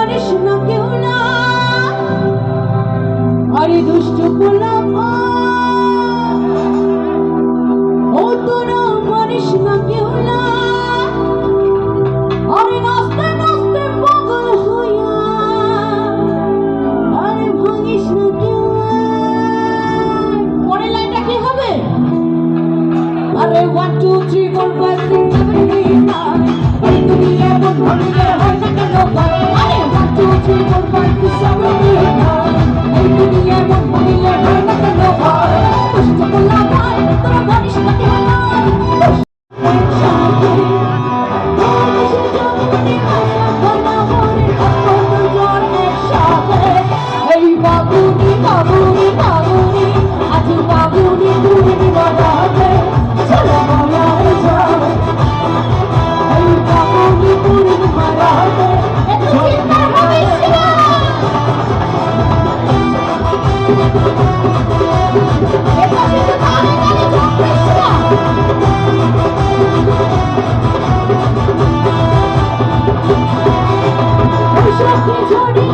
মানিস না কেউ না, আরে দুষ্ট পোলাপা ও তোরা মানিস না কেউ না, আরে নাচতে নাচতে পাগল হইয়া আরে ভাঙিস না কেউ না। পরের লাইনটা কি হবে? আরে 1 2 3 4 5 6 7 8 9 এই দুনিয়া এমন ভাঙিলে হয় না কেন ভাই? আরে 1 2 3 4 5 6 7 8 9 এই দুনিয়া এমন ভাঙিলে হয় না কেন ভাই? দুষ্ট পোলাপা তোরা মানিস না কেউ না, এই বাবুনি বাবুনি বাবুনি আজ বাবুনি তুমি বাজাবে চলো মারাই যাও, এই বাবুনি তুমি মারাবে এত চিন্তা হইস না। এটা শুধু কানে কানে চুপিস না। ওই সখী ঝড়ি